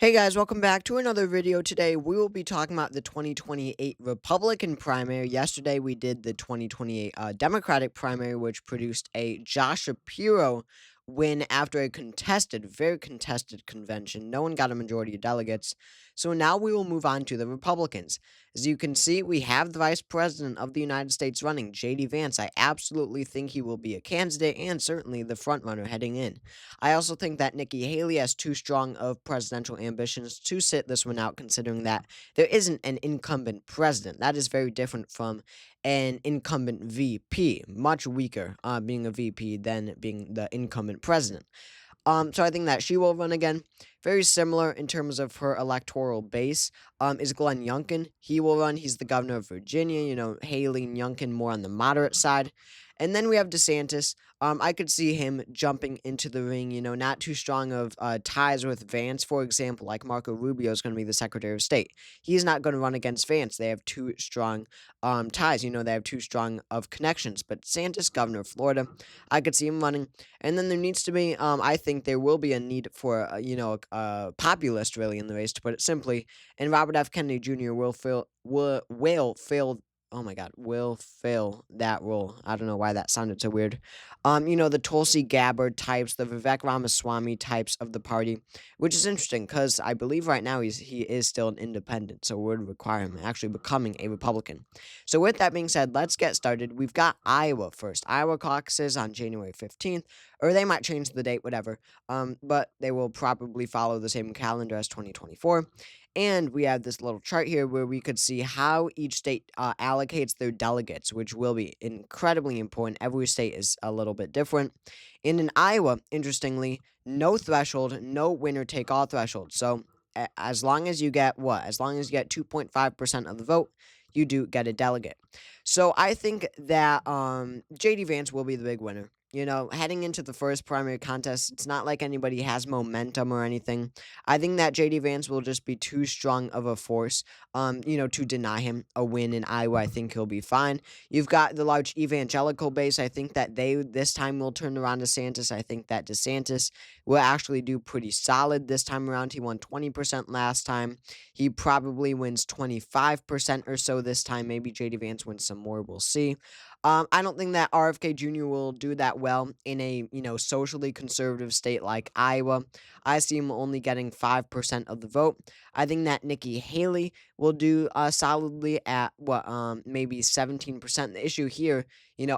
Hey guys, welcome back to another video. Today we will be talking about the 2028 Republican primary. Yesterday we did the 2028 Democratic primary, which produced a Josh Shapiro win after a very contested convention. No one got a majority of delegates. So now we will move on to the Republicans. As you can see, we have the Vice President of the United States running, JD Vance. I absolutely think he will be a candidate and certainly the front runner heading in. I also think that Nikki Haley has too strong of presidential ambitions to sit this one out, considering that there isn't an incumbent president. That is very different from an incumbent VP, much weaker being a VP than being the incumbent president. So I think that she will run again. Very similar in terms of her electoral base. Is Glenn Youngkin. He will run. He's the governor of Virginia. Haley and Youngkin more on the moderate side. And then we have DeSantis. I could see him jumping into the ring, not too strong of ties with Vance, for example, like Marco Rubio is going to be the Secretary of State. He's not going to run against Vance. They have too strong ties. They have too strong of connections. But DeSantis, governor of Florida, I could see him running. And then there needs to be, I think there will be a need for, a populist really in the race, to put it simply. And Robert F. Kennedy Jr. will fill that role. I don't know why that sounded so weird. The Tulsi Gabbard types, the Vivek Ramaswamy types of the party, which is interesting because I believe right now he is still an independent, so it would require him actually becoming a Republican. So with that being said, let's get started. We've got Iowa first. Iowa caucuses on January 15th, or they might change the date, whatever. But they will probably follow the same calendar as 2024. And we have this little chart here where we could see how each state allocates their delegates, which will be incredibly important. Every state is a little bit different. And in Iowa, interestingly, no threshold, no winner take all threshold. So as long as you get what? As long as you get 2.5% of the vote, you do get a delegate. So I think that JD Vance will be the big winner. Heading into the first primary contest, it's not like anybody has momentum or anything. I think that JD Vance will just be too strong of a force, to deny him a win in Iowa. I think he'll be fine. You've got the large evangelical base. I think that they this time will turn around DeSantis. I think that DeSantis will actually do pretty solid this time around. He won 20% last time. He probably wins 25% or so this time. Maybe JD Vance wins some more. We'll see. I don't think that RFK Jr. will do that well in a socially conservative state like Iowa. I see him only getting 5% of the vote. I think that Nikki Haley will do solidly at maybe 17%. The issue here,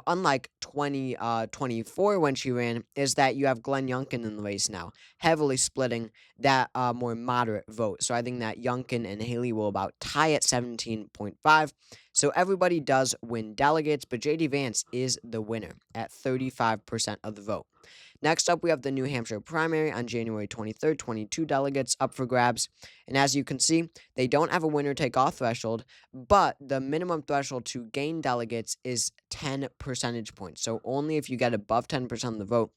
unlike 2024 when she ran, is that you have Glenn Youngkin in the race now, heavily splitting that more moderate vote. So I think that Youngkin and Haley will about tie at 17.5. So everybody does win delegates, but JD Vance is the winner at 35% of the vote. Next up, we have the New Hampshire primary on January 23rd, 22 delegates up for grabs. And as you can see, they don't have a winner-take-all threshold, but the minimum threshold to gain delegates is 10 percentage points. So only if you get above 10% of the vote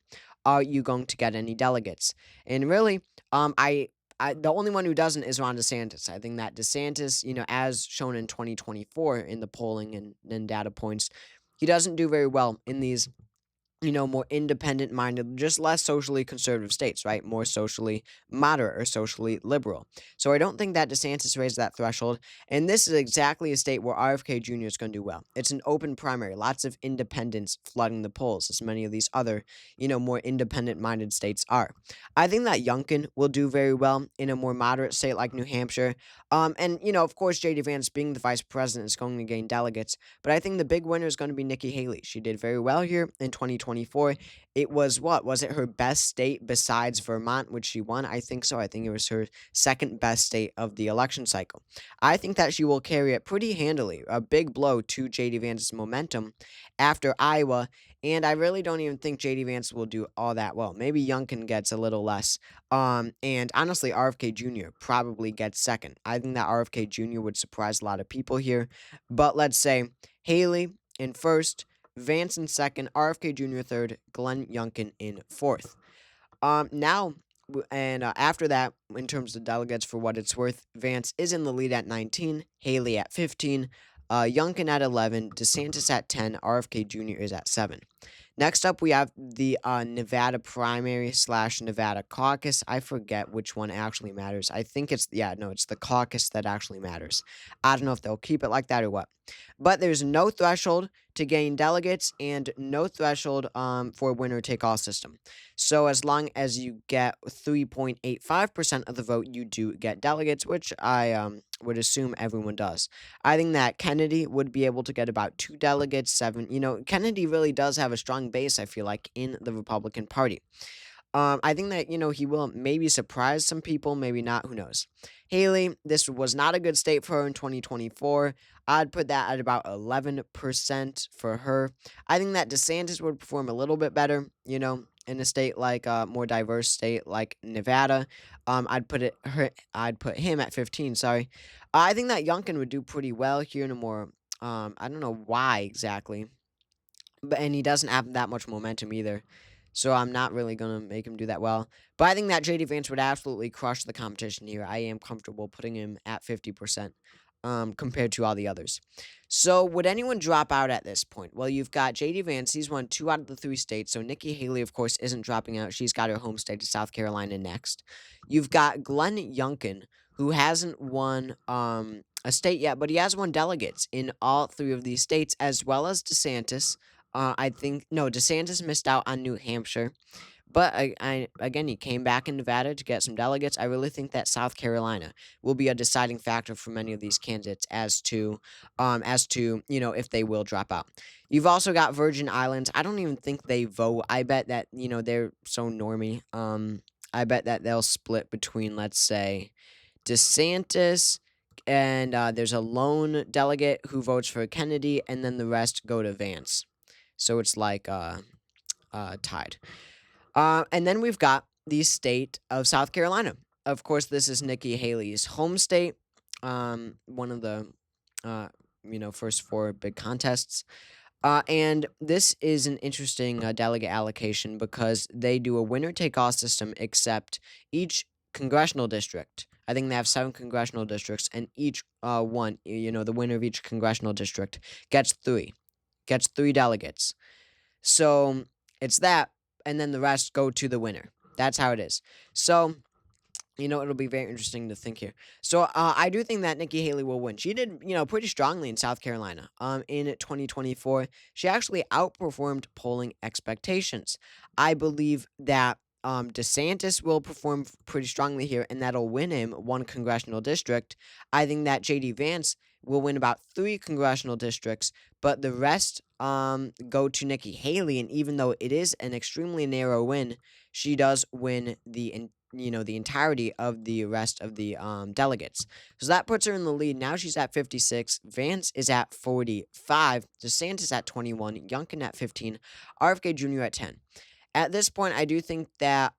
are you going to get any delegates. And really, the only one who doesn't is Ron DeSantis. I think that DeSantis, as shown in 2024 in the polling and data points, he doesn't do very well in these more independent minded, just less socially conservative states, right? More socially moderate or socially liberal. So I don't think that DeSantis raised that threshold. And this is exactly a state where RFK Jr. is going to do well. It's an open primary, lots of independents flooding the polls, as many of these other, more independent minded states are. I think that Youngkin will do very well in a more moderate state like New Hampshire. Of course, JD Vance being the vice president is going to gain delegates. But I think the big winner is going to be Nikki Haley. She did very well here in 2024. It was was it her best state besides Vermont, which she won? I think so. I think it was her second best state of the election cycle. I think that she will carry it pretty handily. A big blow to JD Vance's momentum after Iowa. And I really don't even think JD Vance will do all that well. Maybe Youngkin gets a little less. And honestly, RFK Jr. probably gets second. I think that RFK Jr. would surprise a lot of people here. But let's say Haley in first, Vance in second, RFK Jr. third, Glenn Youngkin in fourth. After that, in terms of delegates, for what it's worth, Vance is in the lead at 19, Haley at 15, Youngkin at 11, DeSantis at 10, RFK Jr. is at 7. Next up, we have the Nevada primary slash Nevada caucus. I forget which one actually matters. I think it's, yeah, no, it's the caucus that actually matters. I don't know if they'll keep it like that or what. But there's no threshold to gain delegates and no threshold for winner take all system. So as long as you get 3.85% of the vote, you do get delegates, which I would assume everyone does. I think that Kennedy would be able to get about 2 delegates, seven. Kennedy really does have a strong base, I feel like, in the Republican Party. I think that, he will maybe surprise some people, maybe not, who knows. Haley, this was not a good state for her in 2024. I'd put that at about 11% for her. I think that DeSantis would perform a little bit better, in a state like a more diverse state like Nevada. I'd put him at 15, sorry. I think that Youngkin would do pretty well here in a more I don't know why exactly, and he doesn't have that much momentum either. So I'm not really gonna make him do that well. But I think that JD Vance would absolutely crush the competition here. I am comfortable putting him at 50%, compared to all the others. So would anyone drop out at this point? Well, you've got JD Vance. He's won 2 out of the 3 states. So Nikki Haley, of course, isn't dropping out. She's got her home state of South Carolina next. You've got Glenn Youngkin, who hasn't won a state yet, but he has won delegates in all 3 of these states, as well as DeSantis. I think no, DeSantis missed out on New Hampshire, but again, he came back in Nevada to get some delegates. I really think that South Carolina will be a deciding factor for many of these candidates as to if they will drop out. You've also got Virgin Islands. I don't even think they vote. I bet that they're so normy. I bet that they'll split between, let's say, DeSantis, and there's a lone delegate who votes for Kennedy, and then the rest go to Vance. So it's like tied. And then we've got the state of South Carolina. Of course, this is Nikki Haley's home state. One of the first 4 big contests. And this is an interesting delegate allocation because they do a winner take all system, except each congressional district. I think they have 7 congressional districts, and each one, the winner of each congressional district gets three delegates. So it's that, and then the rest go to the winner. That's how it is. So it'll be very interesting to think here. So I do think that Nikki Haley will win. She did, pretty strongly in South Carolina. In 2024, she actually outperformed polling expectations. I believe that DeSantis will perform pretty strongly here, and that'll win him 1 congressional district. I think that JD Vance will win about 3 congressional districts, but the rest go to Nikki Haley. And even though it is an extremely narrow win, she does win the entirety of the rest of the delegates. So that puts her in the lead. Now she's at 56. Vance is at 45. DeSantis at 21. Youngkin at 15. RFK Jr. at 10. At this point, I do think that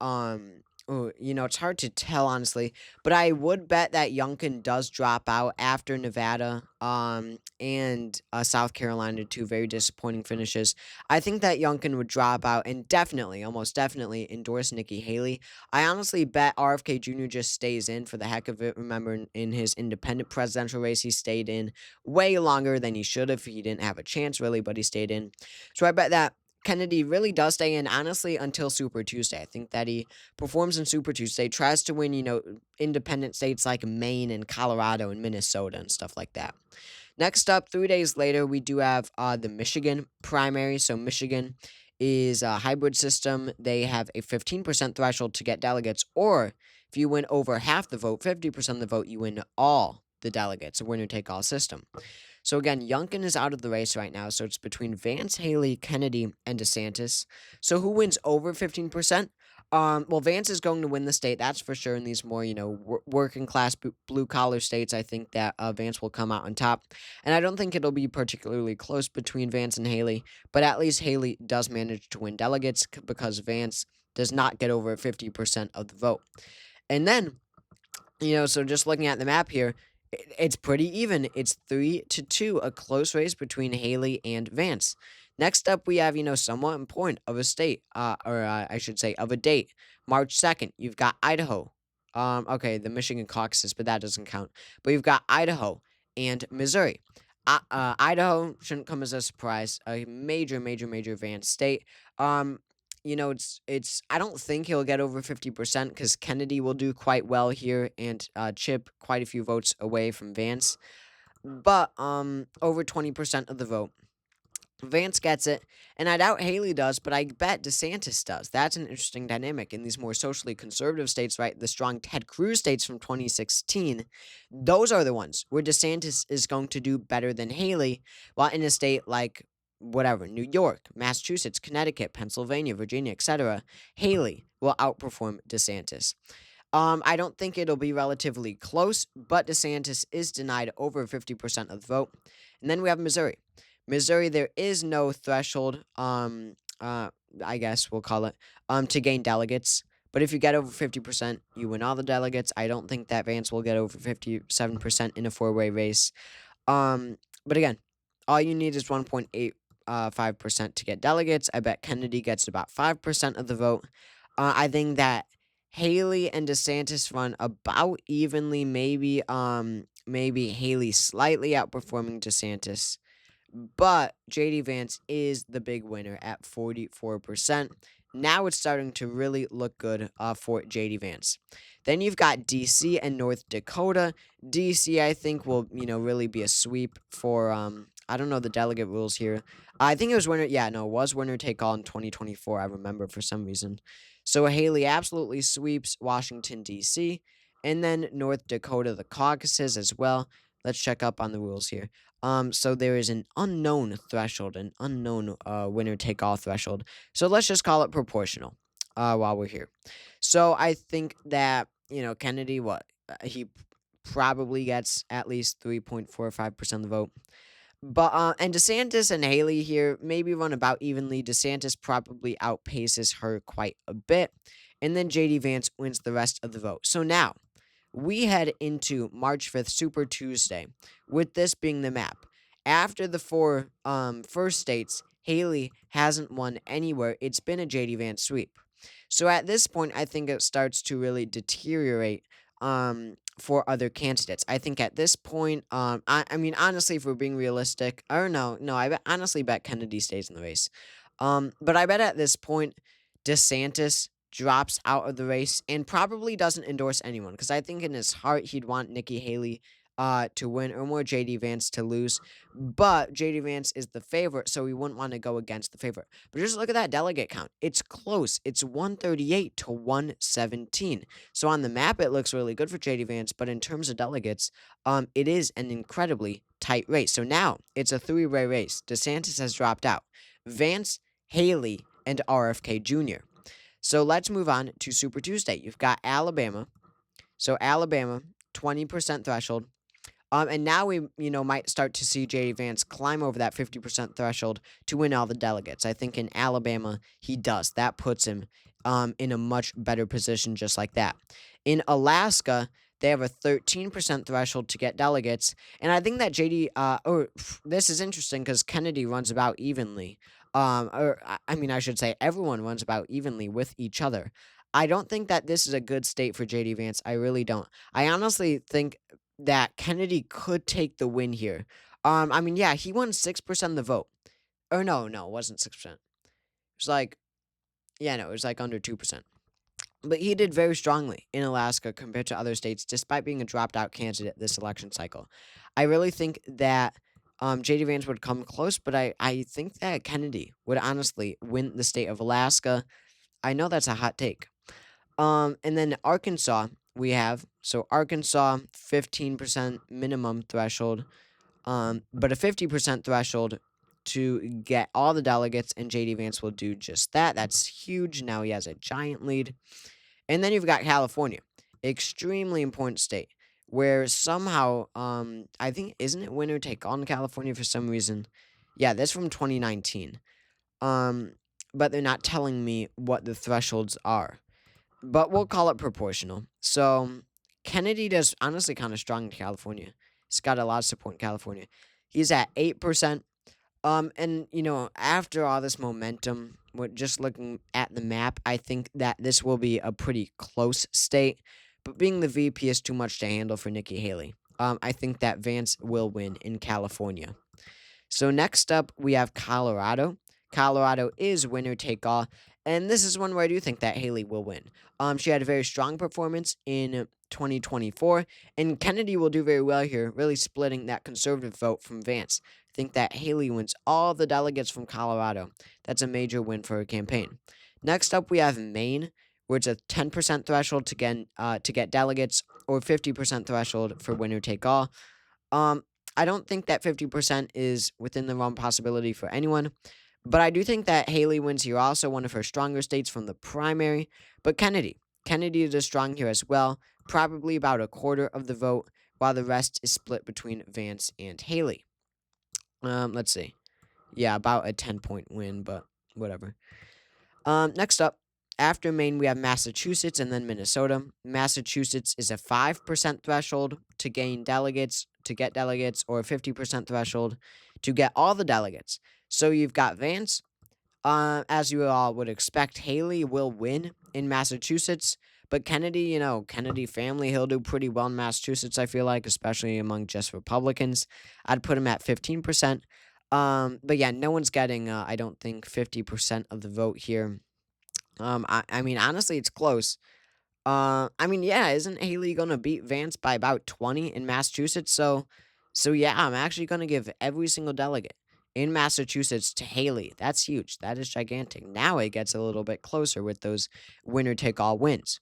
it's hard to tell honestly, but I would bet that Youngkin does drop out after Nevada and South Carolina, 2 very disappointing finishes. I think that Youngkin would drop out and definitely, almost definitely, endorse Nikki Haley. I honestly bet RFK Jr. just stays in for the heck of it. Remember, in his independent presidential race, he stayed in way longer than he should have. He didn't have a chance really, but he stayed in. So I bet that Kennedy really does stay in, honestly, until Super Tuesday. I think that he performs in Super Tuesday, tries to win, independent states like Maine and Colorado and Minnesota and stuff like that. Next up, 3 days later, we do have the Michigan primary. So Michigan is a hybrid system. They have a 15% threshold to get delegates, or if you win over half the vote, 50% of the vote, you win all the delegates, a winner-take-all system. So again, Youngkin is out of the race right now, so it's between Vance, Haley, Kennedy, and DeSantis. So who wins over 15%? Well, Vance is going to win the state, that's for sure. In these more, working class blue collar states, I think that Vance will come out on top. And I don't think it'll be particularly close between Vance and Haley, but at least Haley does manage to win delegates because Vance does not get over 50% of the vote. And then, so just looking at the map here, it's pretty even. It's 3-2, a close race between Haley and Vance. Next up, we have, somewhat important of a state, I should say, of a date. March 2nd, you've got Idaho. Okay, the Michigan caucuses, but that doesn't count. But you've got Idaho and Missouri. Idaho shouldn't come as a surprise. A major, major, major Vance state. Um, it's. I don't think he'll get over 50% because Kennedy will do quite well here and chip quite a few votes away from Vance. But over 20% of the vote. Vance gets it, and I doubt Haley does, but I bet DeSantis does. That's an interesting dynamic in these more socially conservative states, right? The strong Ted Cruz states from 2016. Those are the ones where DeSantis is going to do better than Haley, while in a state like whatever, New York, Massachusetts, Connecticut, Pennsylvania, Virginia, etc., Haley will outperform DeSantis. I don't think it'll be relatively close, but DeSantis is denied over 50% of the vote. And then we have Missouri. Missouri, there is no threshold, I guess we'll call it, to gain delegates. But if you get over 50%, you win all the delegates. I don't think that Vance will get over 57% in a four-way race. But again, all you need is 1.85% to get delegates. I bet Kennedy gets about 5% of the vote. I think that Haley and DeSantis run about evenly, maybe Haley slightly outperforming DeSantis. But JD Vance is the big winner at 44%. Now it's starting to really look good for JD Vance. Then you've got DC and North Dakota. DC, I think, will really be a sweep for I don't know the delegate rules here. I think it was winner. Yeah, no, it was winner take all in 2024. I remember for some reason. So Haley absolutely sweeps Washington D.C. and then North Dakota the caucuses as well. Let's check up on the rules here. So there is an unknown threshold, an unknown winner take all threshold. So let's just call it proportional. While we're here, so I think that Kennedy, he probably gets at least 3.45% of the vote. But and DeSantis and Haley here maybe run about evenly. DeSantis probably outpaces her quite a bit, and then JD Vance wins the rest of the vote. So now we head into March 5th, Super Tuesday, with this being the map. After the four first states, Haley hasn't won anywhere. It's been a JD Vance sweep. So at this point, I think it starts to really deteriorate for other candidates. I think at this point, I mean, honestly, if we're being realistic, or no, honestly bet Kennedy stays in the race. But I bet at this point, DeSantis drops out of the race and probably doesn't endorse anyone because I think in his heart he'd want Nikki Haley to win or more JD Vance to lose. But JD Vance is the favorite, so we wouldn't want to go against the favorite. But just look at that delegate count. It's close. It's 138 to 117. So on the map, it looks really good for JD Vance, but in terms of delegates, it is an incredibly tight race. So now it's a three-way race. DeSantis has dropped out. Vance, Haley, and RFK Jr. So let's move on to Super Tuesday. You've got Alabama. So Alabama, 20% threshold. And now we, might start to see JD Vance climb over that 50% threshold to win all the delegates. I think in Alabama, he does. That puts him in a much better position just like that. In Alaska, they have a 13% threshold to get delegates. And I think that this is interesting because Kennedy runs about evenly. I should say everyone runs about evenly with each other. I don't think that this is a good state for JD Vance. I really don't. I honestly think that Kennedy could take the win here. Yeah, he won 6% of the vote. Or no, it wasn't 6%. It was like, yeah, no, it was like under 2%. But he did very strongly in Alaska compared to other states, despite being a dropped out candidate this election cycle. I really think that JD Vance would come close, but I think that Kennedy would honestly win the state of Alaska. I know that's a hot take. And then Arkansas, we have. So Arkansas, 15% minimum threshold, but a 50% threshold to get all the delegates, and JD Vance will do just that. That's huge. Now he has a giant lead. And then you've got California, extremely important state, where somehow, I think, isn't it winner take all in California for some reason? Yeah, that's from 2019. But they're not telling me what the thresholds are. But we'll call it proportional. So Kennedy does honestly kind of strong in California. He's got a lot of support in California. He's at 8%. And after all this momentum, we're just looking at the map, I think that this will be a pretty close state. But being the VP is too much to handle for Nikki Haley. I think that Vance will win in California. So next up, we have Colorado. Colorado is winner take all, and this is one where I do think that Haley will win. She had a very strong performance in 2024, and Kennedy will do very well here, really splitting that conservative vote from Vance. I think that Haley wins all the delegates from Colorado. That's a major win for her campaign. Next up, we have Maine, where it's a 10% threshold to get delegates, or 50% threshold for winner take all. Um, I don't think that 50% is within the realm possibility for anyone, but I do think that Haley wins here, also one of her stronger states from the primary. But Kennedy is strong here as well, probably about a quarter of the vote, while the rest is split between Vance and Haley. Let's see. Yeah, about a 10-point win, but whatever. Next up, after Maine, we have Massachusetts and then Minnesota. Massachusetts is a 5% threshold to gain delegates, to get delegates, or a 50% threshold to get all the delegates. So you've got Vance. As you all would expect, Haley will win in Massachusetts. But Kennedy, Kennedy family, he'll do pretty well in Massachusetts, I feel like, especially among just Republicans. I'd put him at 15%. But yeah, no one's getting, I don't think, 50% of the vote here. I mean, honestly, it's close. I mean, yeah, isn't Haley gonna beat Vance by about 20 in Massachusetts? So yeah, I'm actually gonna give every single delegate in Massachusetts to Haley. That's huge. That is gigantic. Now it gets a little bit closer with those winner take all wins.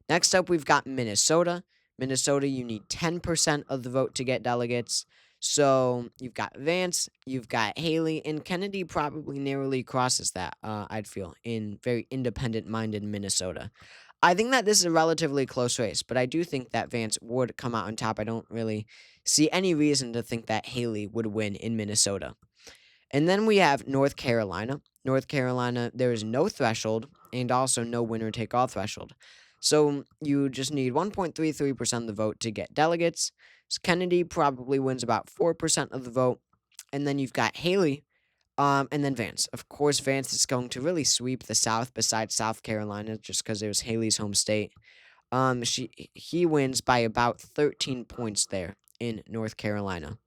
Next up, we've got Minnesota. Minnesota, you need 10% of the vote to get delegates. So you've got Vance, you've got Haley, and Kennedy probably narrowly crosses that, I'd feel, in very independent minded Minnesota. I think that this is a relatively close race, but I do think that Vance would come out on top. I don't really see any reason to think that Haley would win in Minnesota. And then we have North Carolina. North Carolina, there is no threshold and also no winner take all threshold. So you just need 1.33% of the vote to get delegates. So Kennedy probably wins about 4% of the vote. And then you've got Haley, and then Vance. Of course, Vance is going to really sweep the South besides South Carolina just because it was Haley's home state. He wins by about 13 points there in North Carolina.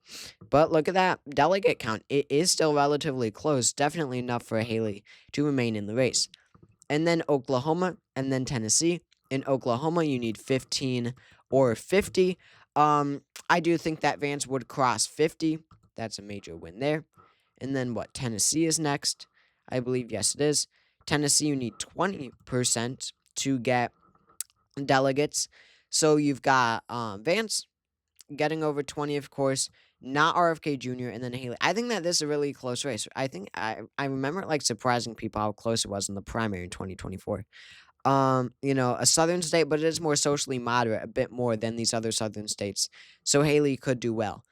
But look at that delegate count. It is still relatively close, definitely enough for Haley to remain in the race. And then Oklahoma, and then Tennessee. In Oklahoma, you need 15 or 50. I do think that Vance would cross 50. That's a major win there. And then what? Tennessee is next. I believe, yes, it is. Tennessee, you need 20% to get delegates. So you've got Vance getting over 20, of course, not RFK Jr., and then Haley. I think that this is a really close race. I think I remember like surprising people how close it was in the primary in 2024. A southern state, but it is more socially moderate, a bit more than these other southern states. So Haley could do well.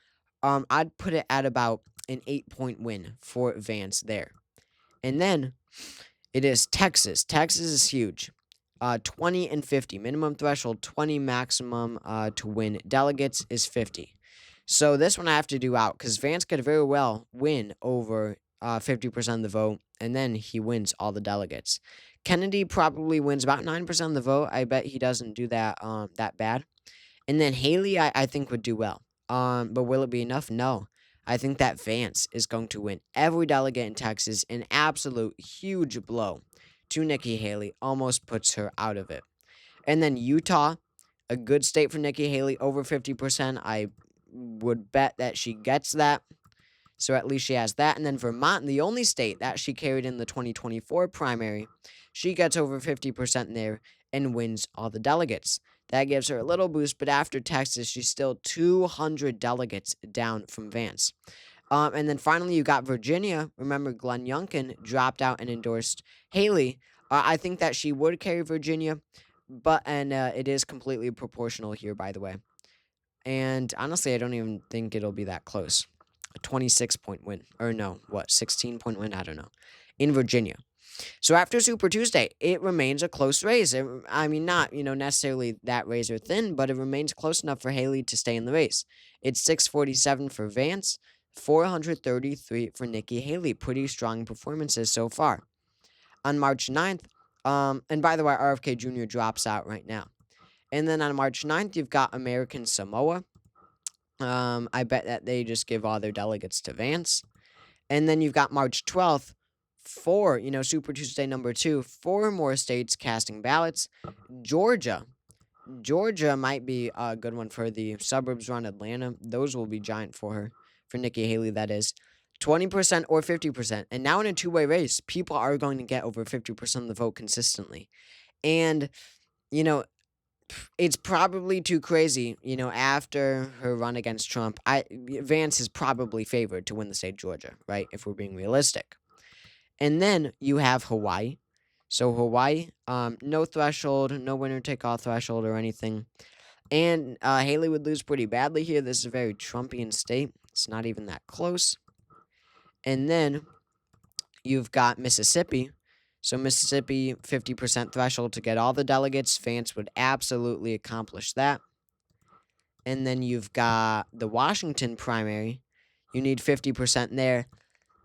I'd put it at about an 8-point win for Vance there. And then it is Texas. Texas is huge. 20 and 50. Minimum threshold 20, maximum to win delegates is 50. So this one I have to do out because Vance could very well win over 50% of the vote, and then he wins all the delegates. Kennedy probably wins about 9% of the vote. I bet he doesn't do that that bad. And then Haley, I think, would do well. But will it be enough? No. I think that Vance is going to win every delegate in Texas. An absolute huge blow to Nikki Haley. Almost puts her out of it. And then Utah, a good state for Nikki Haley, over 50%. I would bet that she gets that. So at least she has that. And then Vermont, the only state that she carried in the 2024 primary, she gets over 50% there and wins all the delegates. That gives her a little boost, but after Texas, she's still 200 delegates down from Vance. And then finally, you got Virginia. Remember, Glenn Youngkin dropped out and endorsed Haley. I think that she would carry Virginia, but it is completely proportional here, by the way. And honestly, I don't even think it'll be that close. A 26-point win. Or no, what, 16-point win? I don't know. In Virginia. So after Super Tuesday, it remains a close race. I mean, not, necessarily that razor thin, but it remains close enough for Haley to stay in the race. It's 647 for Vance, 433 for Nikki Haley. Pretty strong performances so far. On March 9th, and by the way, RFK Jr. drops out right now. And then on March 9th, you've got American Samoa. I bet that they just give all their delegates to Vance. And then you've got March 12th, four, Super Tuesday number two, four more states casting ballots. Georgia. Georgia might be a good one for the suburbs around Atlanta. Those will be giant for her, for Nikki Haley, that is. 20% or 50%. And now in a two-way race, people are going to get over 50% of the vote consistently. And, you know, it's probably too crazy, after her run against Trump. Vance is probably favored to win the state of Georgia, right? If we're being realistic. And then you have Hawaii. So Hawaii, no threshold, no winner take all threshold or anything. And Haley would lose pretty badly here. This is a very Trumpian state. It's not even that close. And then you've got Mississippi. So Mississippi, 50% threshold to get all the delegates. Vance would absolutely accomplish that. And then you've got the Washington primary. You need 50% there.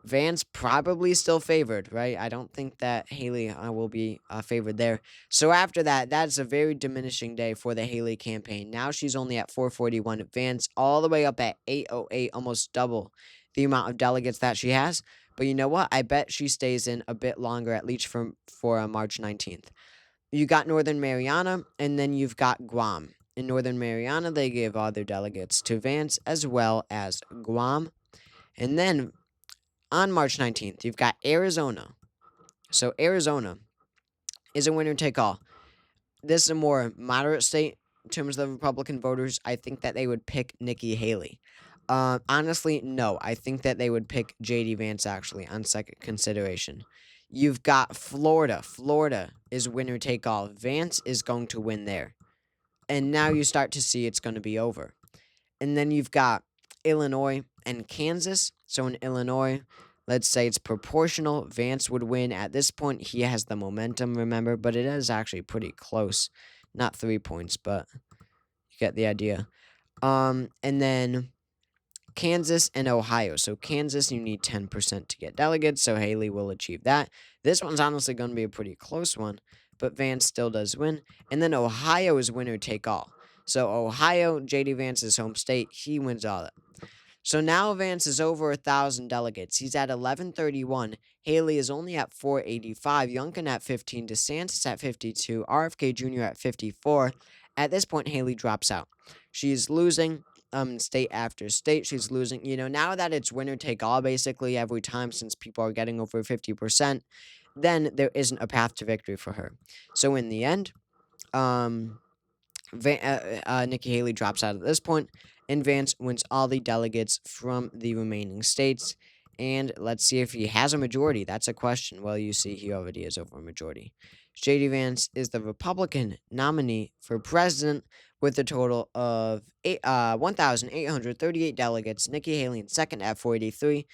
Vance probably still favored, right? I don't think that Haley will be favored there. So after that, that's a very diminishing day for the Haley campaign. Now she's only at 441. Vance all the way up at 808, almost double the amount of delegates that she has. But you know what? I bet she stays in a bit longer, at least for March 19th. You got Northern Mariana, and then you've got Guam. In Northern Mariana, they gave all their delegates to Vance as well as Guam. And then on March 19th, you've got Arizona. So Arizona is a winner take all. This is a more moderate state in terms of the Republican voters. I think that they would pick Nikki Haley. Honestly, no. I think that they would pick J.D. Vance, actually, on second consideration. You've got Florida. Florida is winner take all. Vance is going to win there. And now you start to see it's going to be over. And then you've got Illinois and Kansas. So in Illinois, let's say it's proportional. Vance would win. At this point, he has the momentum, remember, but it is actually pretty close. Not 3 points, but you get the idea. And then Kansas and Ohio. So Kansas, you need 10% to get delegates, so Haley will achieve that. This one's honestly going to be a pretty close one, but Vance still does win. And then Ohio is winner take all. So Ohio, J.D. Vance's home state, he wins all that. So now Vance is over 1,000 delegates. He's at 1131. Haley is only at 485. Youngkin at 15. DeSantis at 52. RFK Jr. at 54. At this point, Haley drops out. She's losing state after state. She's losing. Now that it's winner take all basically every time since people are getting over 50%, then there isn't a path to victory for her. So in the end, Nikki Haley drops out at this point, and Vance wins all the delegates from the remaining states. And let's see if he has a majority. That's a question. Well, you see, he already is over a majority. J.D. Vance is the Republican nominee for president with a total of 1,838 delegates. Nikki Haley in second at 483.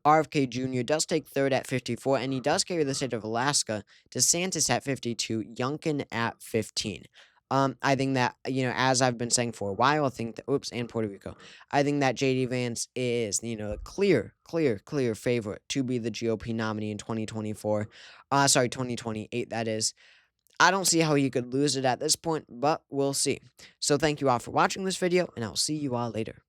RFK Jr. does take third at 54, and he does carry the state of Alaska. DeSantis at 52. Youngkin at 15. I think that, as I've been saying for a while, I think that, and Puerto Rico, I think that J.D. Vance is, a clear favorite to be the GOP nominee in 2024. 2028, that is. I don't see how he could lose it at this point, but we'll see. So thank you all for watching this video, and I'll see you all later.